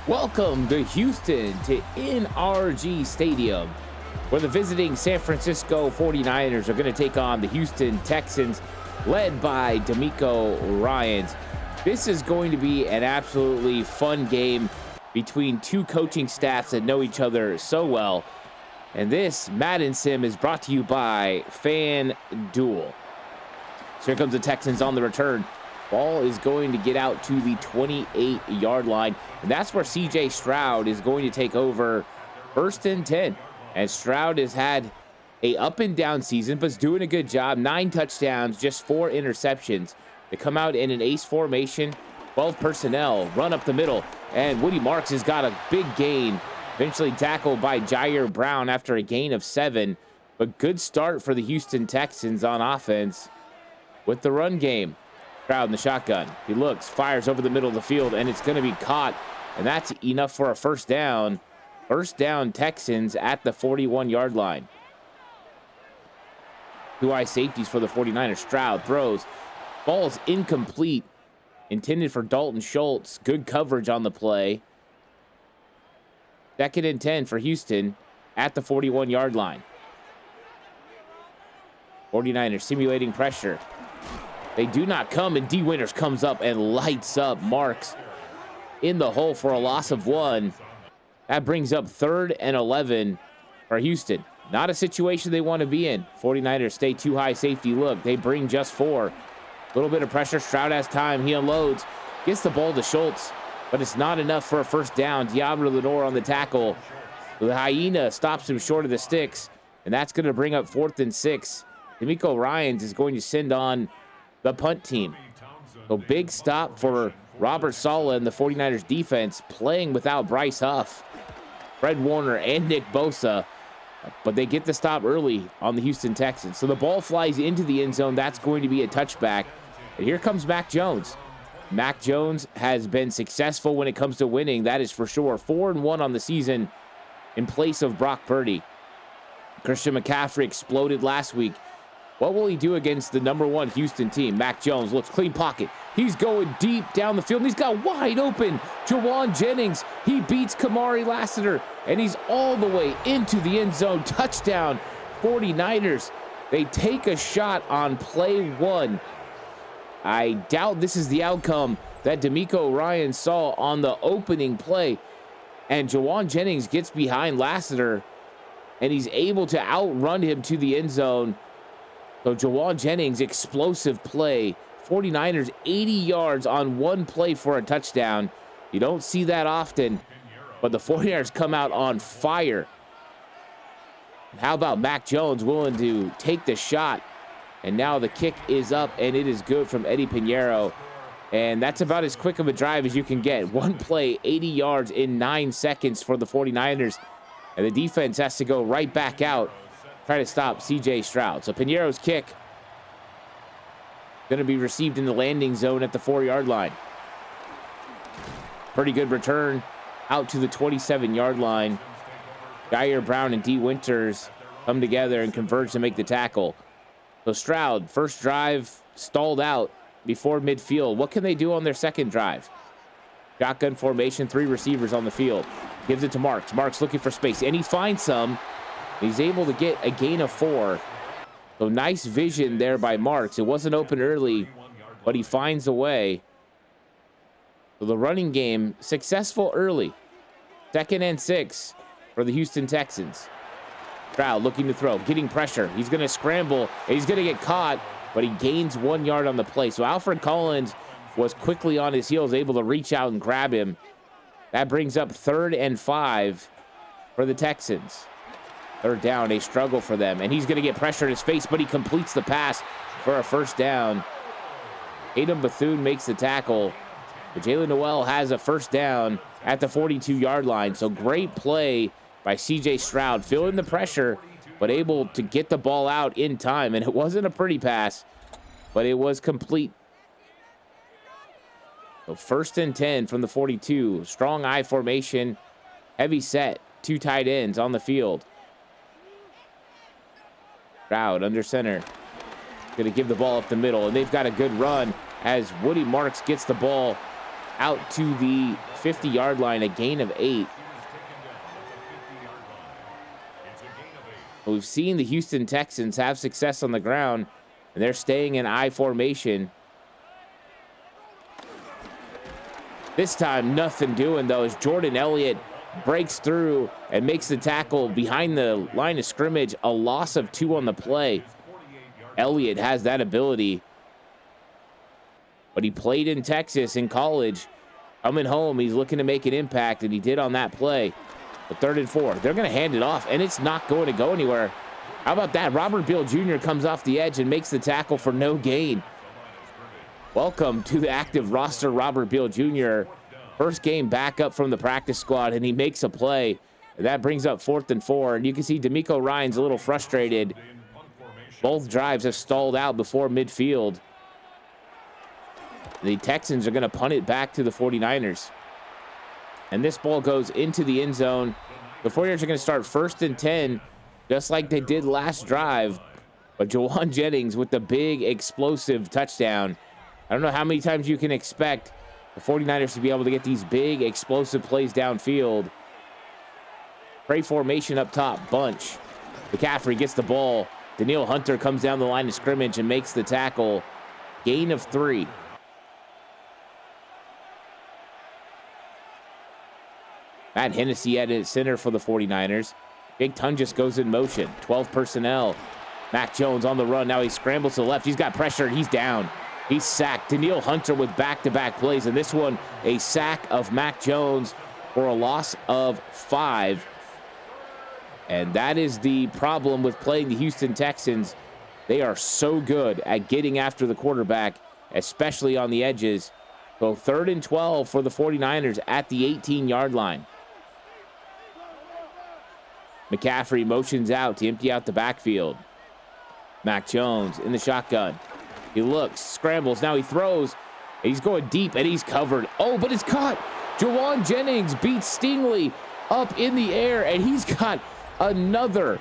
Welcome to Houston to NRG Stadium, where the visiting San Francisco 49ers are going to take on the Houston Texans, led by DeMeco Ryans. This is going to be an absolutely fun game between two coaching staffs that know each other so well. And this Madden Sim is brought to you by FanDuel. So here comes the Texans on the return. Ball is going to get out to the 28-yard line, and that's where C.J. Stroud is going to take over first and 10. And Stroud has had a up and down season, but is doing a good job. 9 touchdowns, just 4 interceptions. They come out in an ace formation, 12 personnel, run up the middle, and Woody Marks has got a big gain, eventually tackled by Jair Brown after a gain of 7. But good start for the Houston Texans on offense with the run game. Stroud in the shotgun. He looks, fires over the middle of the field, and it's going to be caught. And that's enough for a first down. First down, Texans at the 41-yard line. 2 high safeties for the 49ers. Stroud throws. Ball's incomplete. Intended for Dalton Schultz. Good coverage on the play. 2nd and 10 for Houston at the 41-yard line. 49ers simulating pressure. They do not come, and D. Winters comes up and lights up Marks in the hole for a loss of 1. That brings up 3rd and 11 for Houston. Not a situation they want to be in. 49ers stay too high safety look. They bring just 4. A little bit of pressure. Stroud has time. He unloads. Gets the ball to Schultz, but it's not enough for a first down. Diablo Lenore on the tackle. The Hyena stops him short of the sticks, and that's going to bring up 4th and 6. DeMeco Ryans is going to send on the punt team. So big stop for Robert Saleh and the 49ers defense, playing without Bryce Huff, Fred Warner, and Nick Bosa. But they get the stop early on the Houston Texans. So the ball flies into the end zone. That's going to be a touchback. And here comes Mac Jones. Mac Jones has been successful when it comes to winning. That is for sure. 4-1 on the season in place of Brock Purdy. Christian McCaffrey exploded last week. What will he do against the number 1 Houston team? Mac Jones looks clean pocket. He's going deep down the field, and he's got wide open Jawan Jennings. He beats Kamari Lassiter, and he's all the way into the end zone. Touchdown, 49ers. They take a shot on play 1. I doubt this is the outcome that DeMeco Ryans saw on the opening play. And Jawan Jennings gets behind Lassiter, and he's able to outrun him to the end zone. So Jawan Jennings, explosive play. 49ers 80 yards on one play for a touchdown. You don't see that often, but the 49ers come out on fire. How about Mac Jones willing to take the shot? And now the kick is up, and it is good from Eddie Pinheiro. And that's about as quick of a drive as you can get. One play, 80 yards in 9 seconds for the 49ers. And the defense has to go right back out, try to stop C.J. Stroud. So Pinheiro's kick going to be received in the landing zone at the 4-yard line. Pretty good return out to the 27-yard line. Jair Brown and D. Winters come together and converge to make the tackle. So Stroud, first drive, stalled out before midfield. What can they do on their second drive? Shotgun formation, 3 receivers on the field. Gives it to Marks. Marks looking for space, and he finds some. He's able to get a gain of 4. So nice vision there by Marks. It wasn't open early, but he finds a way. So the running game successful early. 2nd and 6 for the Houston Texans. Stroud looking to throw, getting pressure. He's going to scramble, and he's going to get caught, but he gains 1 yard on the play. So Alfred Collins was quickly on his heels, able to reach out and grab him. That brings up 3rd and 5 for the Texans. 3rd down, a struggle for them. And he's going to get pressure in his face, but he completes the pass for a first down. Adam Bethune makes the tackle. But Jalen Noel has a first down at the 42-yard line. So great play by C.J. Stroud, feeling the pressure, but able to get the ball out in time. And it wasn't a pretty pass, but it was complete. So 1st and 10 from the 42. Strong I formation, heavy set, 2 tight ends on the field. Stroud under center. Going to give the ball up the middle, and they've got a good run as Woody Marks gets the ball out to the 50-yard line, a gain of 8. We've seen the Houston Texans have success on the ground, and they're staying in I formation. This time, nothing doing, though, as Jordan Elliott breaks through and makes the tackle behind the line of scrimmage. A loss of 2 on the play. Elliott has that ability, but he played in Texas in college. Coming home, he's looking to make an impact, and he did on that play. But 3rd and 4, they're going to hand it off, and it's not going to go anywhere. How about that? Robert Beal Jr. comes off the edge and makes the tackle for no gain. Welcome to the active roster, Robert Beal Jr. First game back up from the practice squad, and he makes a play. And that brings up 4th and 4, and you can see D'Amico Ryan's a little frustrated. Both drives have stalled out before midfield. The Texans are going to punt it back to the 49ers. And this ball goes into the end zone. The 49ers are going to start 1st and 10, just like they did last drive. But Jauan Jennings with the big explosive touchdown. I don't know how many times you can expect the 49ers to be able to get these big explosive plays downfield. Prey formation up top, bunch. McCaffrey gets the ball. Danielle Hunter comes down the line of scrimmage and makes the tackle. Gain of 3. Matt Hennessy at center for the 49ers. Big Tungus goes in motion. 12 personnel. Mac Jones on the run. Now he scrambles to the left. He's got pressure. He's down. He's sacked. Danielle Hunter with back-to-back plays. And this one, a sack of Mac Jones for a loss of 5. And that is the problem with playing the Houston Texans. They are so good at getting after the quarterback, especially on the edges. So 3rd and 12 for the 49ers at the 18-yard line. McCaffrey motions out to empty out the backfield. Mac Jones in the shotgun. He looks, scrambles, now he throws. He's going deep, and he's covered. Oh, but it's caught. Jauan Jennings beats Stingley up in the air, and he's got another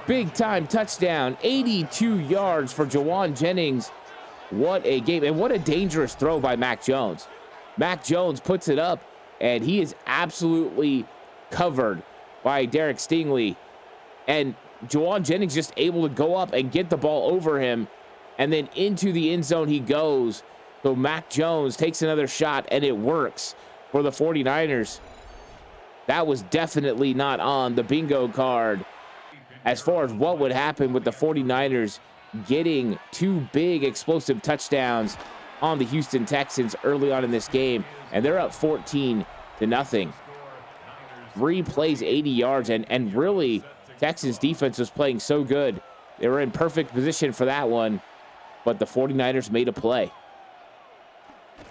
big-time touchdown. 82 yards for Jauan Jennings. What a game, and what a dangerous throw by Mac Jones. Mac Jones puts it up, and he is absolutely covered by Derek Stingley. And Jauan Jennings just able to go up and get the ball over him, and then into the end zone he goes. So Mac Jones takes another shot, and it works for the 49ers. That was definitely not on the bingo card as far as what would happen with the 49ers getting 2 big explosive touchdowns on the Houston Texans early on in this game. And they're up 14-0. 3 plays, 80 yards, and really Texans defense was playing so good. They were in perfect position for that one, but the 49ers made a play.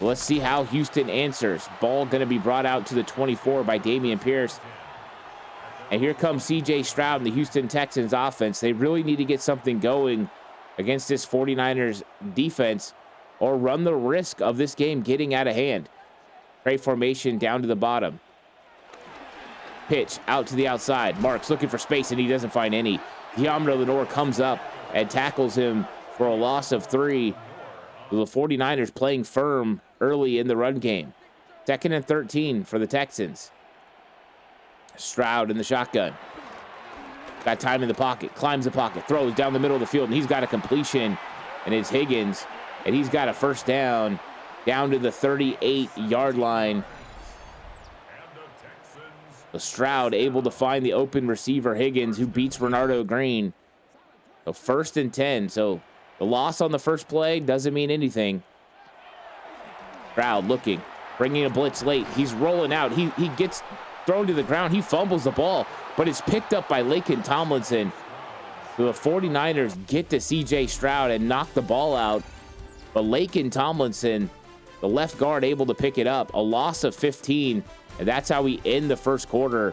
Let's see how Houston answers. Ball going to be brought out to the 24 by Dameon Pierce. And here comes C.J. Stroud and the Houston Texans offense. They really need to get something going against this 49ers defense or run the risk of this game getting out of hand. Prey formation down to the bottom. Pitch out to the outside. Marks looking for space, and he doesn't find any. Deommodore Lenoir comes up and tackles him for a loss of 3. The 49ers playing firm early in the run game. 2nd and 13 for the Texans. Stroud in the shotgun. Got time in the pocket. Climbs the pocket. Throws down the middle of the field, and he's got a completion. And it's Higgins. And he's got a first down to the 38-yard line. So Stroud able to find the open receiver, Higgins, who beats Renardo Green. So 1st and 10. So the loss on the first play doesn't mean anything. Stroud looking, bringing a blitz late. He's rolling out. He gets thrown to the ground. He fumbles the ball, but it's picked up by Laken Tomlinson. So the 49ers get to C.J. Stroud and knock the ball out. But Laken Tomlinson, the left guard, able to pick it up. A loss of 15, and that's how we end the first quarter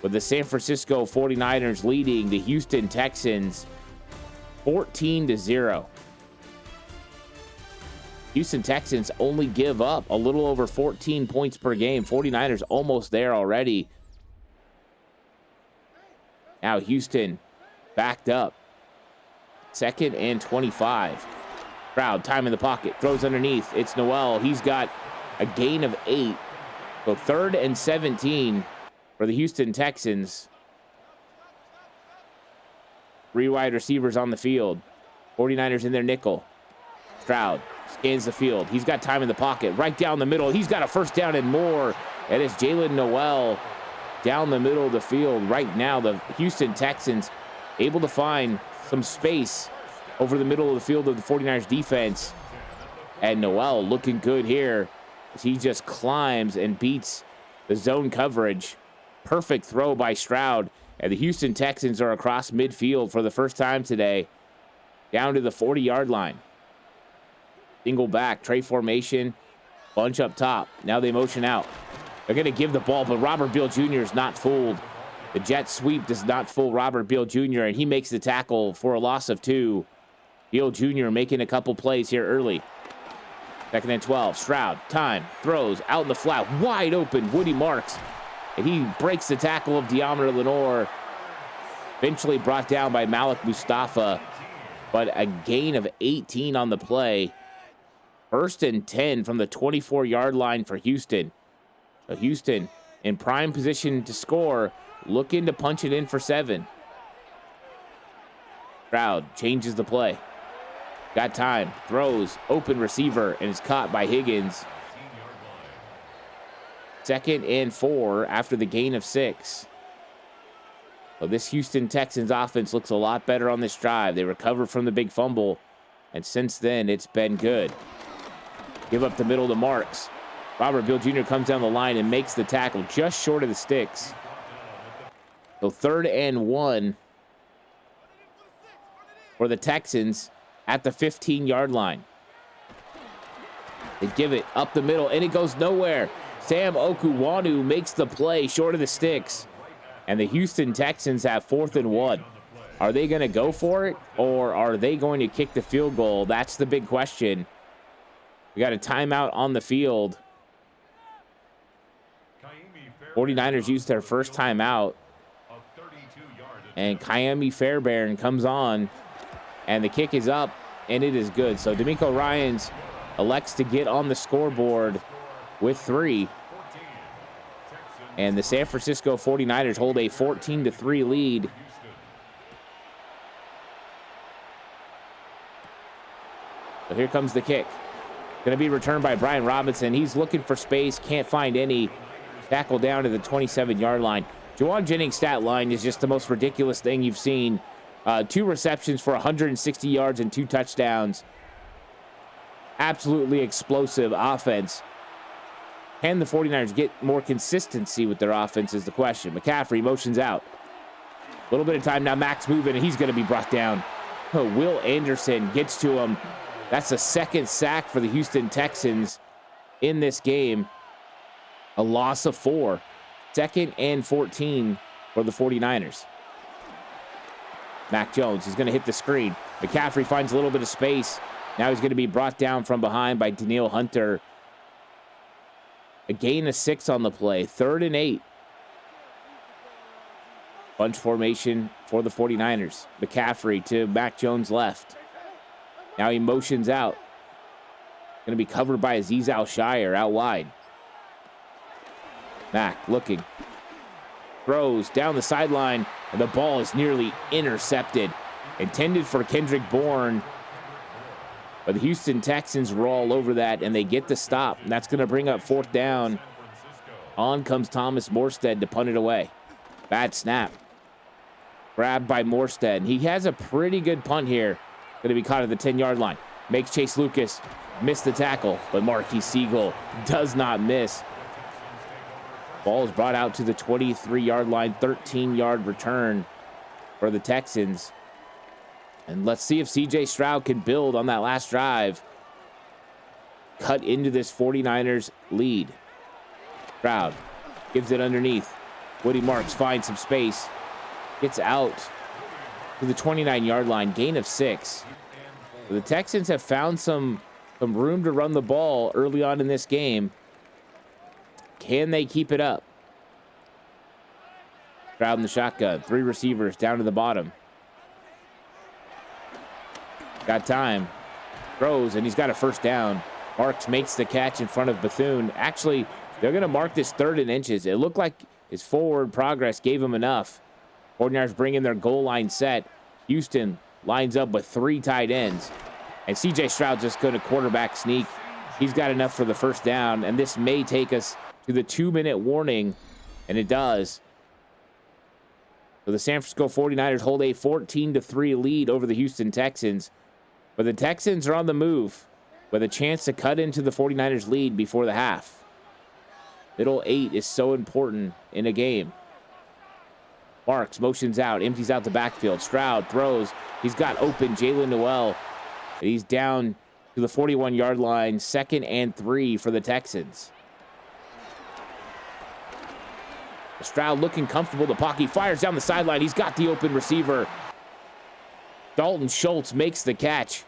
with the San Francisco 49ers leading the Houston Texans 14-0. Houston Texans only give up a little over 14 points per game. 49ers almost there already. Now Houston backed up. 2nd and 25. Stroud, time in the pocket, throws underneath. It's Noel. He's got a gain of 8. So 3rd and 17 for the Houston Texans. 3 wide receivers on the field. 49ers in their nickel. Stroud scans the field. He's got time in the pocket. Right down the middle. He's got a first down and more. And it's Jalen Noel down the middle of the field. Right now, the Houston Texans able to find some space over the middle of the field of the 49ers defense. And Noel looking good here as he just climbs and beats the zone coverage. Perfect throw by Stroud. And the Houston Texans are across midfield for the first time today, down to the 40-yard line. Single back, tray formation, bunch up top. Now they motion out. They're going to give the ball, but Robert Beal Jr. is not fooled. The jet sweep does not fool Robert Beal Jr., and he makes the tackle for a loss of 2. Beal Jr. making a couple plays here early. 2nd and 12. Stroud, time, throws, out in the flat, wide open, Woody Marks. And he breaks the tackle of De'Amon Lenoir. Eventually brought down by Malik Mustafa, but a gain of 18 on the play. 1st and 10 from the 24-yard line for Houston. So Houston in prime position to score, looking to punch it in for 7. Stroud changes the play. Got time, throws, open receiver, and is caught by Higgins. 2nd and 4 after the gain of 6. So this Houston Texans offense looks a lot better on this drive. They recovered from the big fumble, and since then, it's been good. Give up the middle to Marks. Robert Beal Jr. comes down the line and makes the tackle just short of the sticks. So 3rd and 1 for the Texans at the 15-yard line. They give it up the middle, and it goes nowhere. Sam Okuwanu makes the play short of the sticks. And the Houston Texans have 4th and 1. Are they going to go for it, or are they going to kick the field goal? That's the big question. We got a timeout on the field. 49ers used their first timeout. And Kyami Fairbairn comes on. And the kick is up, and it is good. So D'Amico Ryans elects to get on the scoreboard with 3. And the San Francisco 49ers hold a 14-3 lead. So here comes the kick. Going to be returned by Brian Robinson. He's looking for space, can't find any. Tackle down to the 27-yard line. Juwan Jennings' stat line is just the most ridiculous thing you've seen. 2 receptions for 160 yards and 2 touchdowns. Absolutely explosive offense. Can the 49ers get more consistency with their offense is the question. McCaffrey motions out. A little bit of time now. Max moving, and he's going to be brought down. Will Anderson gets to him. That's the 2nd sack for the Houston Texans in this game. A loss of 4. 2nd and 14 for the 49ers. Mac Jones, he's going to hit the screen. McCaffrey finds a little bit of space. Now he's going to be brought down from behind by Danielle Hunter. A gain of 6 on the play. 3rd and 8. Bunch formation for the 49ers. McCaffrey to Mac Jones left. Now he motions out. Going to be covered by Azeez Al-Shire out wide. Mac looking. Throws down the sideline, and the ball is nearly intercepted. Intended for Kendrick Bourne. But the Houston Texans roll all over that, and they get the stop. And that's going to bring up 4th down. On comes Thomas Morstead to punt it away. Bad snap. Grabbed by Morstead. He has a pretty good punt here. Going to be caught at the 10-yard line. Makes Chase Lucas miss the tackle, but Marquis Siegel does not miss. Ball is brought out to the 23-yard line. 13-yard return for the Texans. And let's see if C.J. Stroud can build on that last drive. Cut into this 49ers lead. Stroud gives it underneath. Woody Marks finds some space. Gets out to the 29-yard line. Gain of 6. The Texans have found some room to run the ball early on in this game. Can they keep it up? Stroud in the shotgun. 3 receivers down to the bottom. Got time. Throws, and he's got a first down. Marks makes the catch in front of Bethune. Actually, They're going to mark this 3rd and inches. It looked like his forward progress gave him enough. 49ers bring in their goal line set. Houston lines up with 3 tight ends. And C.J. Stroud's just going to quarterback sneak. He's got enough for the first down. And this may take us to the 2-minute warning. And it does. So the San Francisco 49ers hold a 14-3 lead over the Houston Texans. But the Texans are on the move with a chance to cut into the 49ers lead before the half. Middle 8 is so important in a game. Marks motions out, empties out the backfield. Stroud throws. He's got open Jalen Noel. He's down to the 41-yard line, 2nd and 3 for the Texans. Stroud looking comfortable. The pocket fires down the sideline. He's got the open receiver. Dalton Schultz makes the catch.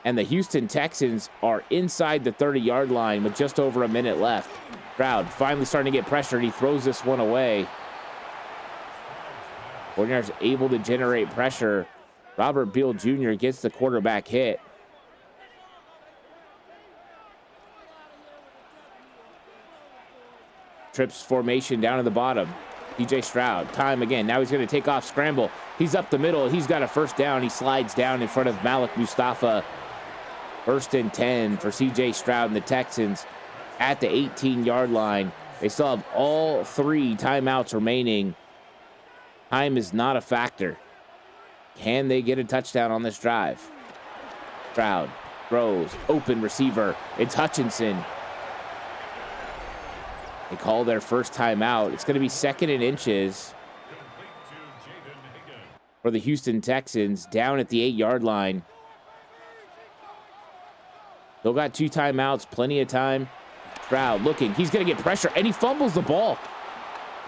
And the Houston Texans are inside the 30-yard line with just over a minute left. Stroud finally starting to get pressure. He throws this one away. 49ers able to generate pressure. Robert Beal Jr. gets the quarterback hit. Trips formation down at the bottom. C.J. Stroud, time again. Now he's going to take off, scramble. He's up the middle. He's got a first down. He slides down in front of Malik Mustafa. 1st and 10 for C.J. Stroud and the Texans at the 18-yard line. They still have all 3 timeouts remaining. Time is not a factor. Can they get a touchdown on this drive? Stroud throws, open receiver. It's Hutchinson. They call their first timeout. It's going to be 2nd and inches for the Houston Texans down at the 8-yard line. Still got 2 timeouts, plenty of time. Stroud looking. He's going to get pressure, and he fumbles the ball.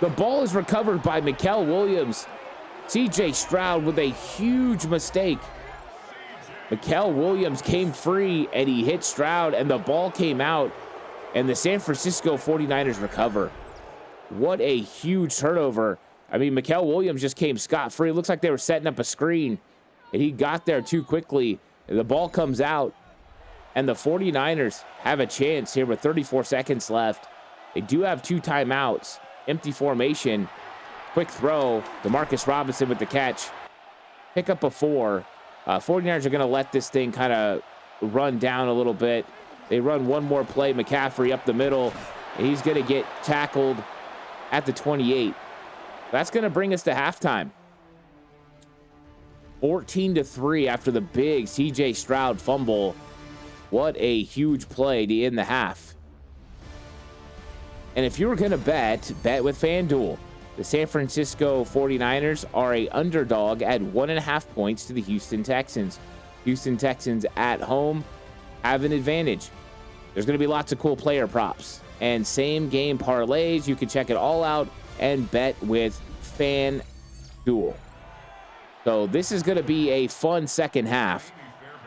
The ball is recovered by Mikael Williams. C.J. Stroud with a huge mistake. Mikael Williams came free, and he hit Stroud, and the ball came out, and the San Francisco 49ers recover. What a huge turnover. I mean, Mikael Williams just came scot-free. It looks like they were setting up a screen, and he got there too quickly. The ball comes out, and the 49ers have a chance here with 34 seconds left. They do have 2 timeouts. Empty formation. Quick throw. DeMarcus Robinson with the catch. Pick up a 4. 49ers are going to let this thing kind of run down a little bit. They run one more play. McCaffrey up the middle. And he's going to get tackled at the 28. That's going to bring us to halftime. 14-3 after the big C.J. Stroud fumble. What a huge play to end the half. And if you were going to bet with FanDuel. The San Francisco 49ers are a underdog at 1.5 points to the Houston Texans. Houston Texans at home have an advantage. There's going to be lots of cool player props and same game parlays. You can check it all out and bet with FanDuel. So this is going to be a fun second half.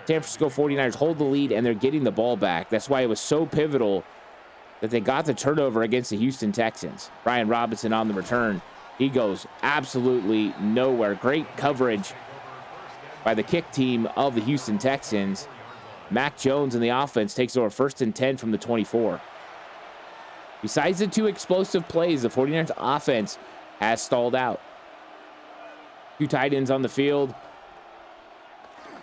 San Francisco 49ers hold the lead, and they're getting the ball back. That's why it was so pivotal that they got the turnover against the Houston Texans. Brian Robinson on the return. He goes absolutely nowhere. Great coverage by the kick team of the Houston Texans. Mac Jones in the offense takes over 1st and 10 from the 24. Besides the 2 explosive plays, the 49ers offense has stalled out. 2 tight ends on the field.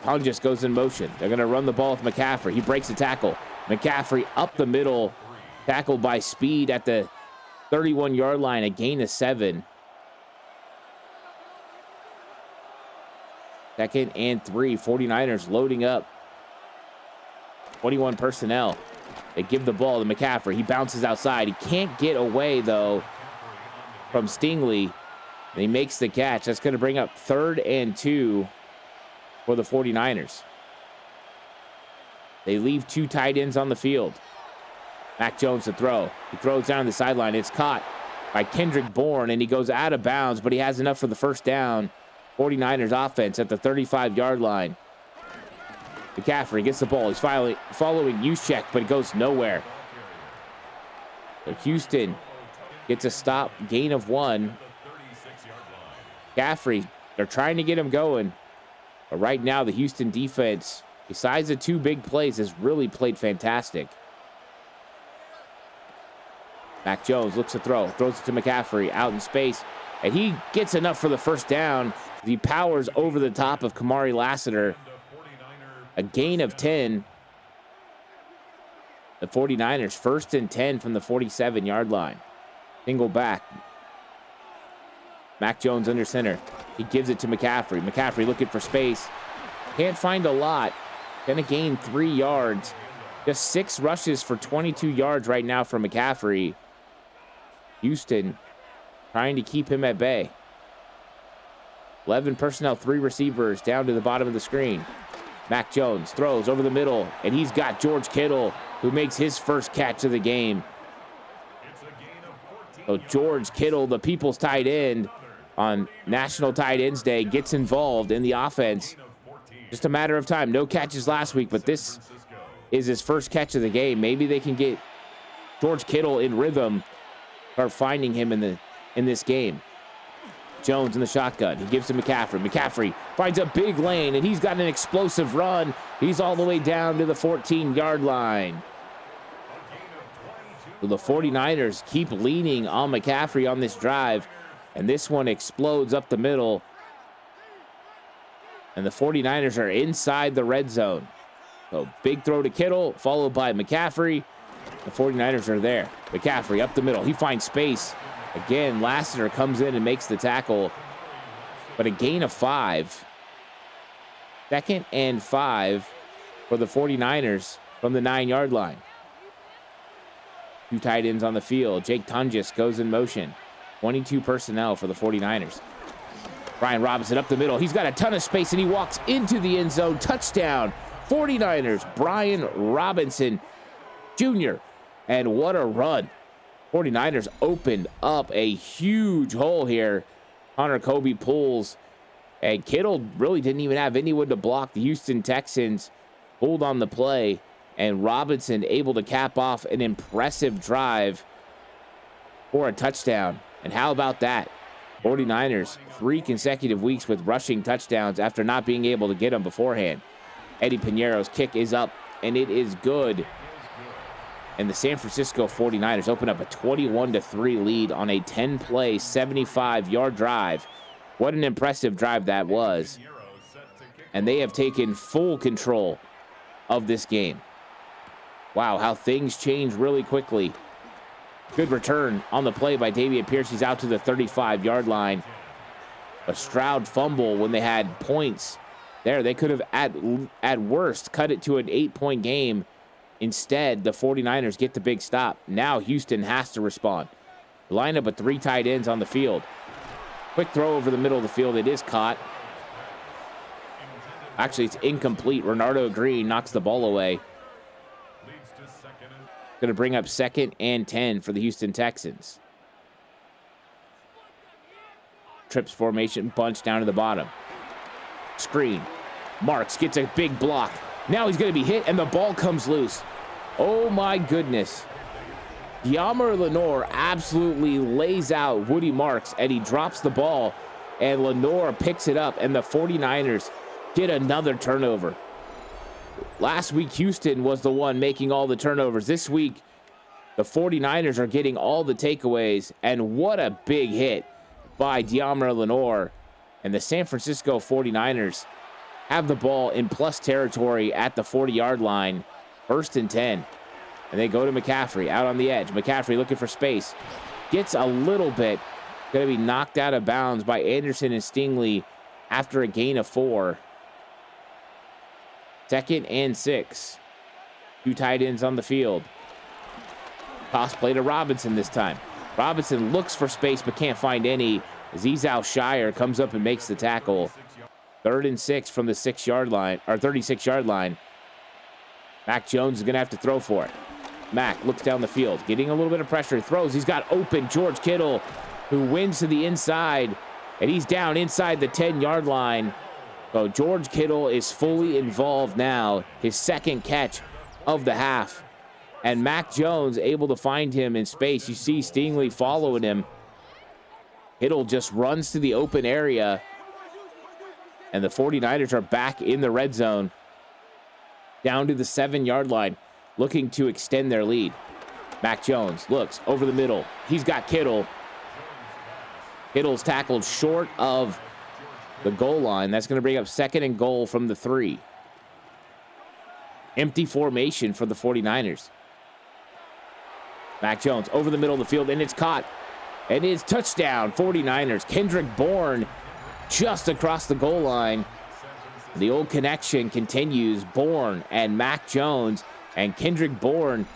Pong just goes in motion. They're going to run the ball with McCaffrey. He breaks the tackle. McCaffrey up the middle, tackled by Speed at the 31-yard line, a gain of 7. 2nd and 3. 49ers loading up. 21 personnel. They give the ball to McCaffrey. He bounces outside. He can't get away, though, from Stingley. And he makes the catch. That's going to bring up 3rd and 2 for the 49ers. They leave 2 tight ends on the field. Mac Jones to throw. He throws down the sideline. It's caught by Kendrick Bourne, and he goes out of bounds, but he has enough for the first down. 49ers offense at the 35-yard line. McCaffrey gets the ball. He's following Juszczyk, but it goes nowhere. So Houston gets a stop, gain of 1. McCaffrey, they're trying to get him going. But right now, the Houston defense, besides the 2 big plays, has really played fantastic. Mac Jones looks to throw, throws it to McCaffrey out in space, and he gets enough for the first down. He powers over the top of Kamari Lassiter. A gain of 10. The 49ers 1st and 10 from the 47-yard line. Single back. Mac Jones under center. He gives it to McCaffrey. McCaffrey looking for space. Can't find a lot. Gonna gain 3 yards. Just 6 rushes for 22 yards right now for McCaffrey. Houston trying to keep him at bay. 11 personnel, 3 receivers down to the bottom of the screen. Mac Jones throws over the middle, and he's got George Kittle, who makes his first catch of the game. So George Kittle, the people's tight end on National Tight Ends Day, gets involved in the offense. Just a matter of time. No catches last week, but this is his first catch of the game. Maybe they can get George Kittle in rhythm, start finding him in this game. Jones in the shotgun. He gives to McCaffrey. McCaffrey finds a big lane, and he's got an explosive run. He's all the way down to the 14-yard line. So the 49ers keep leaning on McCaffrey on this drive, and this one explodes up the middle. And the 49ers are inside the red zone. So big throw to Kittle, followed by McCaffrey. The 49ers are there. McCaffrey up the middle. He finds space. Again, Lassiter comes in and makes the tackle, but a gain of 5. 2nd and 5 for the 49ers from the 9-yard line. 2 tight ends on the field. Jake Tunges goes in motion. 22 personnel for the 49ers. Brian Robinson up the middle. He's got a ton of space, and he walks into the end zone. Touchdown, 49ers. Brian Robinson Jr. And what a run. 49ers opened up a huge hole here. Connor Kobe pulls, and Kittle really didn't even have anyone to block. The Houston Texans pulled on the play, and Robinson able to cap off an impressive drive for a touchdown. And how about that? 49ers 3 consecutive weeks with rushing touchdowns after not being able to get them beforehand. Eddie Piñeiro's kick is up, and it is good. And the San Francisco 49ers open up a 21-3 lead on a 10-play, 75-yard drive. What an impressive drive that was. And they have taken full control of this game. Wow, how things change really quickly. Good return on the play by Dameon Pierce. He's out to the 35-yard line. A Stroud fumble when they had points there. They could have, at worst, cut it to an 8-point game. Instead, the 49ers get the big stop. Now Houston has to respond. Line up with 3 tight ends on the field. Quick throw over the middle of the field. It is caught. Actually, it's incomplete. Renardo Green knocks the ball away. Going to bring up 2nd and 10 for the Houston Texans. Trips formation, bunch down to the bottom. Screen. Marks gets a big block. Now he's going to be hit, and the ball comes loose. Oh, my goodness. Yammer Lenore absolutely lays out Woody Marks, and he drops the ball, and Lenore picks it up, and the 49ers get another turnover. Last week, Houston was the one making all the turnovers. This week, the 49ers are getting all the takeaways, and what a big hit by De'Amara Lenore. And the San Francisco 49ers have the ball in plus territory at the 40-yard line, 1st and 10. And they go to McCaffrey out on the edge. McCaffrey looking for space. Gets a little bit. Going to be knocked out of bounds by Anderson and Stingley after a gain of 4. 2nd and 6. 2 tight ends on the field. Toss play to Robinson this time. Robinson looks for space but can't find any. Zezal Shire comes up and makes the tackle. 3rd and 6 from the 6-yard line, or 36-yard line. Mac Jones is going to have to throw for it. Mac looks down the field, getting a little bit of pressure. Throws. He's got open George Kittle, who wins to the inside, and he's down inside the 10-yard line. So George Kittle is fully involved now. His 2nd catch of the half. And Mac Jones able to find him in space. You see Stingley following him. Kittle just runs to the open area. And the 49ers are back in the red zone. Down to the 7-yard line, looking to extend their lead. Mac Jones looks over the middle. He's got Kittle. Kittle's tackled short of the goal line. That's going to bring up 2nd and goal from the 3. Empty formation for the 49ers. Mac Jones over the middle of the field, and it's caught. And it's touchdown, 49ers. Kendrick Bourne just across the goal line. The old connection continues. Bourne and Mac Jones, and Kendrick Bourne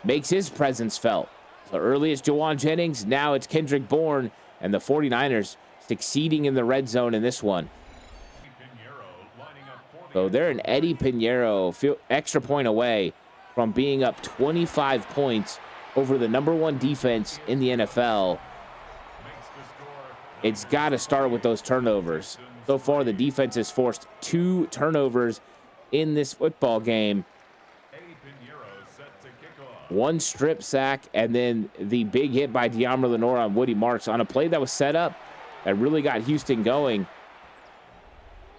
makes his presence felt. So early it's Jawan Jennings, now it's Kendrick Bourne, and the 49ers succeeding in the red zone in this one. So they're an Eddie Pinheiro extra point away from being up 25 points over the #1 defense in the NFL. It's got to start with those turnovers. So far, the defense has forced 2 turnovers in this football game. 1 strip sack, and then the big hit by De'Amar Lenore on Woody Marks on a play that was set up that really got Houston going.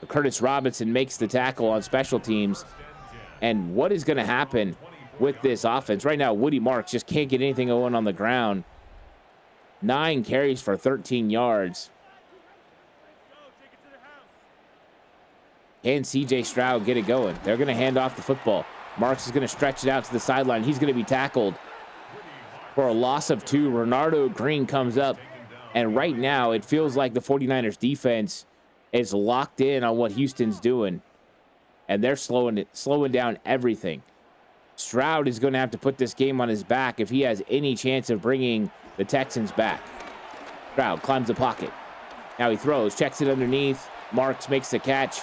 Curtis Robinson makes the tackle on special teams. And what is going to happen with this offense? Right now, Woody Marks just can't get anything going on the ground. 9 carries for 13 yards. Can C.J. Stroud get it going? They're going to hand off the football. Marks is going to stretch it out to the sideline. He's going to be tackled for a loss of 2. Renardo Green comes up. And right now, it feels like the 49ers defense is locked in on what Houston's doing. And they're slowing down everything. Stroud is going to have to put this game on his back if he has any chance of bringing the Texans back. Stroud climbs the pocket. Now he throws, checks it underneath. Marks makes the catch.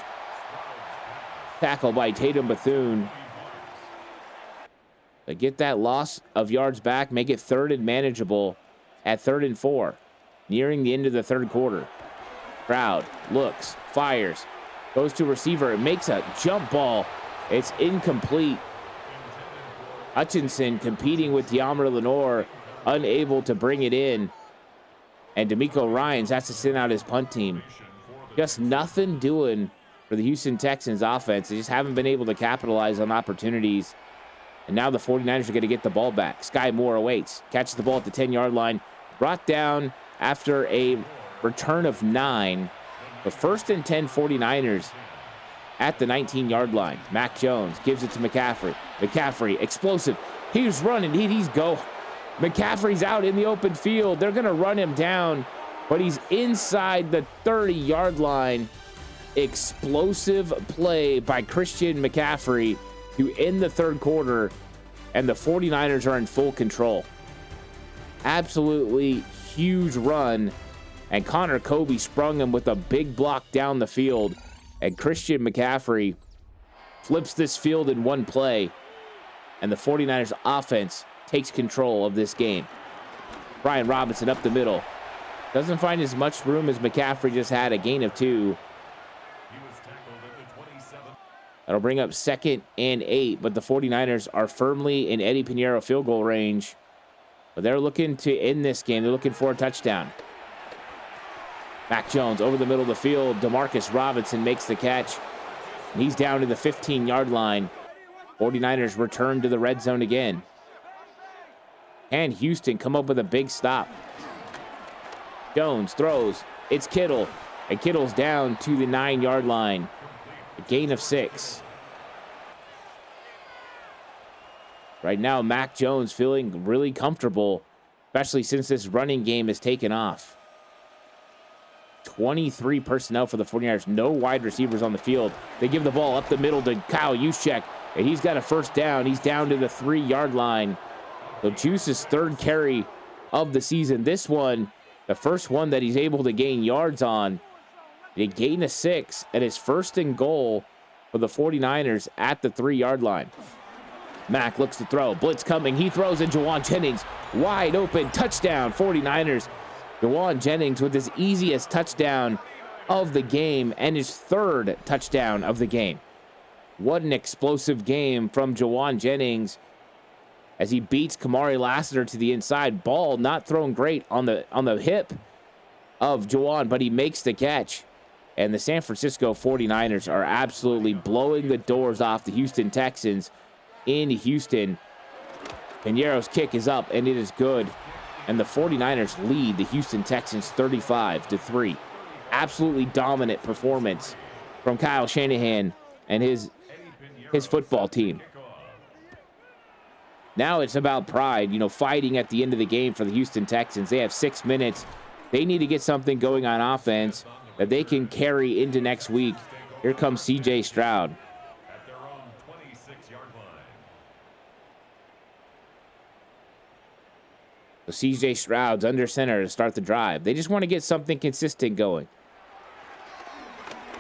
Tackle by Tatum Bethune. They get that loss of yards back, make it 3rd and manageable at 3rd and 4, nearing the end of the 3rd quarter. Stroud looks, fires, goes to receiver, makes a jump ball. It's incomplete. Hutchinson competing with De'Amar Lenore, unable to bring it in. And D'Amico Ryans has to send out his punt team. Just nothing doing for the Houston Texans offense. They just haven't been able to capitalize on opportunities. And now the 49ers are going to get the ball back. Sky Moore awaits, catches the ball at the 10-yard line, brought down after a return of 9. The 1st and 10 49ers at the 19-yard line. Mac Jones gives it to McCaffrey. McCaffrey, explosive. He's running. He's go. McCaffrey's out in the open field. They're going to run him down, but he's inside the 30-yard line. Explosive play by Christian McCaffrey to end the 3rd quarter, and the 49ers are in full control. Absolutely huge run, and Connor Kobe sprung him with a big block down the field, and Christian McCaffrey flips this field in one play, and the 49ers offense takes control of this game. Brian Robinson up the middle. Doesn't find as much room as McCaffrey just had, a gain of 2. That'll bring up 2nd and 8, but the 49ers are firmly in Eddie Pinheiro field goal range. But they're looking to end this game. They're looking for a touchdown. Mac Jones over the middle of the field. Demarcus Robinson makes the catch. And he's down to the 15-yard line. 49ers return to the red zone again. And Houston come up with a big stop. Jones throws. It's Kittle. And Kittle's down to the 9-yard line. A gain of 6. Right now, Mac Jones feeling really comfortable, especially since this running game has taken off. 23 personnel for the 49ers. No wide receivers on the field. They give the ball up the middle to Kyle Juszczyk, and he's got a 1st down. He's down to the 3-yard line. So Juice's 3rd carry of the season. This one, the first one that he's able to gain yards on. A gain of 6, and his 1st and goal for the 49ers at the 3-yard line. Mac looks to throw. Blitz coming. He throws, and Jawan Jennings wide open. Touchdown, 49ers. Jawan Jennings with his easiest touchdown of the game and his 3rd touchdown of the game. What an explosive game from Jawan Jennings as he beats Kamari Lassiter to the inside. Ball not thrown great on the hip of Jawan, but he makes the catch. And the San Francisco 49ers are absolutely blowing the doors off the Houston Texans in Houston. Piñeiro's kick is up, and it is good. And the 49ers lead the Houston Texans 35-3. Absolutely dominant performance from Kyle Shanahan and his football team. Now it's about pride, fighting at the end of the game for the Houston Texans. They have 6 minutes. They need to get something going on offense that they can carry into next week. Here comes C.J. Stroud. So C.J. Stroud's under center to start the drive. They just want to get something consistent going.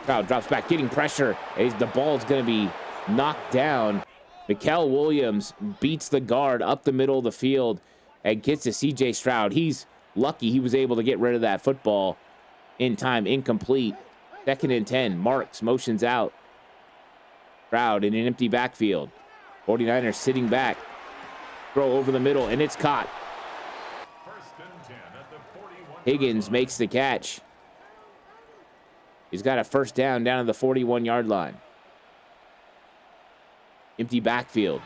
Stroud drops back, getting pressure. The ball's going to be knocked down. Mikael Williams beats the guard up the middle of the field and gets to C.J. Stroud. He's lucky he was able to get rid of that football in time. Incomplete. 2nd and 10. Marks motions out. Stroud in an empty backfield. 49ers sitting back. Throw over the middle, and it's caught. Higgins makes the catch. He's got a first down at the 41-yard line. Empty backfield.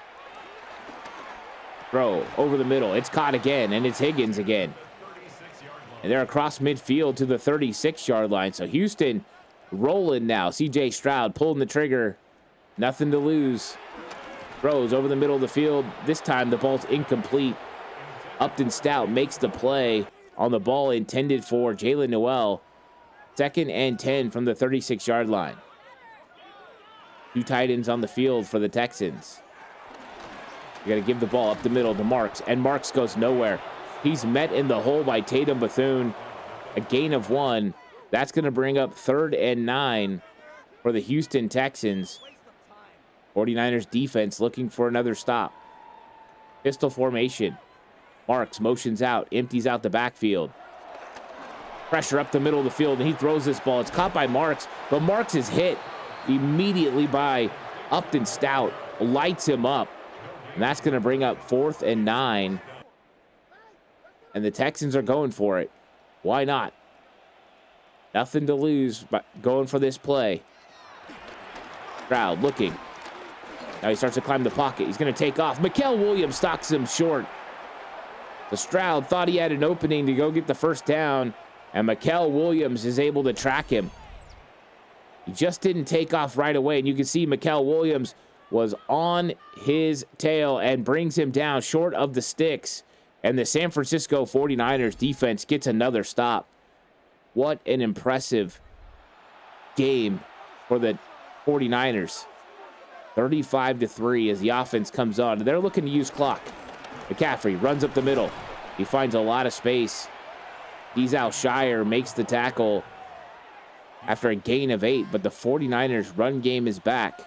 Throw over the middle. It's caught again, and it's Higgins again. And they're across midfield to the 36-yard line. So Houston rolling now. C.J. Stroud pulling the trigger. Nothing to lose. Throws over the middle of the field. This time the ball's incomplete. Upton Stout makes the play on the ball intended for Jalen Noel. 2nd and 10 from the 36-yard line. 2 tight ends on the field for the Texans. You got to give the ball up the middle to Marks, and Marks goes nowhere. He's met in the hole by Tatum Bethune. A gain of 1. That's going to bring up 3rd and 9 for the Houston Texans. 49ers defense looking for another stop. Pistol formation. Marks motions out, empties out the backfield. Pressure up the middle of the field, and he throws this ball. It's caught by Marks, but Marks is hit immediately by Upton Stout. Lights him up, and that's going to bring up 4th and 9. And the Texans are going for it. Why not? Nothing to lose by going for this play. Stroud looking. Now he starts to climb the pocket. He's going to take off. Mikael Williams stalks him short. The Stroud thought he had an opening to go get the first down, and Mikael Williams is able to track him. He just didn't take off right away, and you can see Mikael Williams was on his tail and brings him down short of the sticks, and the San Francisco 49ers defense gets another stop. What an impressive game for the 49ers. 35-3 as the offense comes on. They're looking to use clock. McCaffrey runs up the middle. He finds a lot of space. Desal Shire makes the tackle after a gain of 8, but the 49ers run game is back.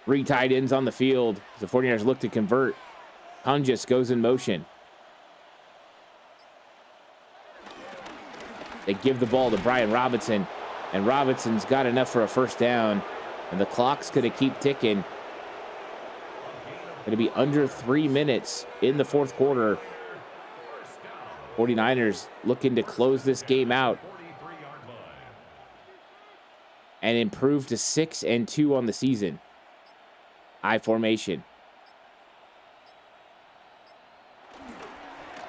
3 tight ends on the field. The 49ers look to convert. Hungus goes in motion. They give the ball to Brian Robinson, and Robinson's got enough for a first down, and the clock's going to keep ticking. Going to be under 3 minutes in the 4th quarter. 49ers looking to close this game out and improve to 6-2 on the season. I formation.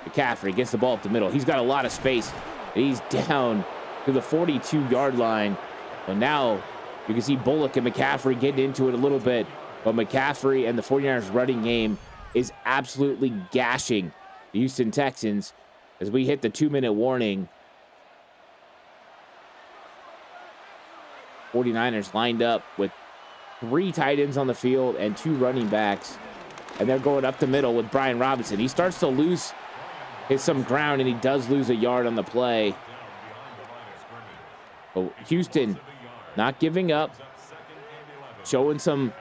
McCaffrey gets the ball up the middle. He's got a lot of space. He's down to the 42-yard line. And now you can see Bullock and McCaffrey getting into it a little bit. But McCaffrey and the 49ers running game is absolutely gashing the Houston Texans as we hit the 2-minute warning. 49ers lined up with 3 tight ends on the field and 2 running backs. And they're going up the middle with Brian Robinson. He starts to lose some ground, and he does lose a yard on the play. But Houston not giving up, showing some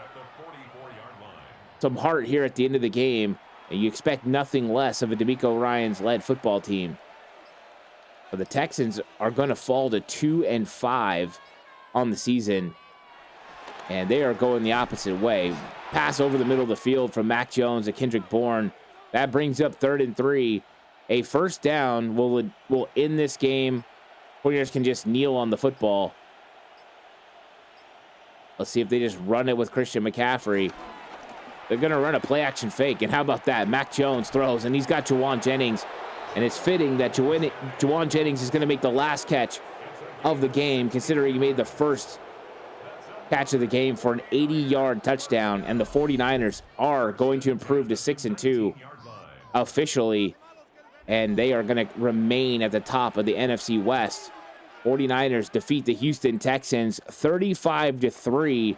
heart here at the end of the game. And you expect nothing less of a DeMeco Ryans-led football team. But the Texans are going to fall to 2-5 on the season. And they are going the opposite way. Pass over the middle of the field from Mac Jones to Kendrick Bourne. That brings up 3rd and 3. A first down will end this game. 49ers can just kneel on the football. Let's see if they just run it with Christian McCaffrey. They're going to run a play-action fake, and how about that? Mac Jones throws, and he's got Jawan Jennings, and it's fitting that Jawan Jennings is going to make the last catch of the game, considering he made the first catch of the game for an 80-yard touchdown, and the 49ers are going to improve to 6-2 officially, and they are going to remain at the top of the NFC West. 49ers defeat the Houston Texans 35-3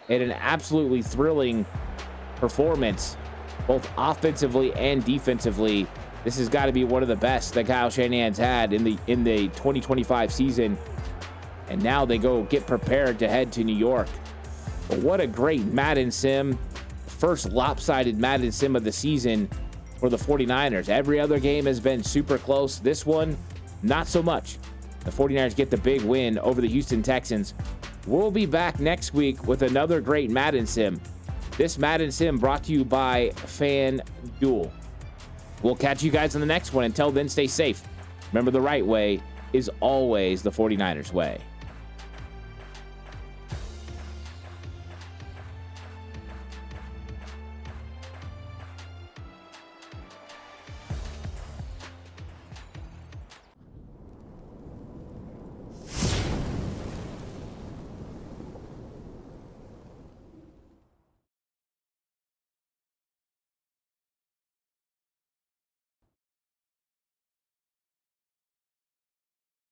in an absolutely thrilling performance, both offensively and defensively. This has got to be one of the best that Kyle Shanahan's had in the 2025 season. And now they go get prepared to head to New York. But what a great Madden sim. First lopsided Madden sim of the season for the 49ers. Every other game has been super close. This one, not so much. The 49ers get the big win over the Houston Texans. We'll be back next week with another great Madden sim. This Madden sim brought to you by FanDuel. We'll catch you guys on the next one. Until then, stay safe. Remember, the right way is always the 49ers way.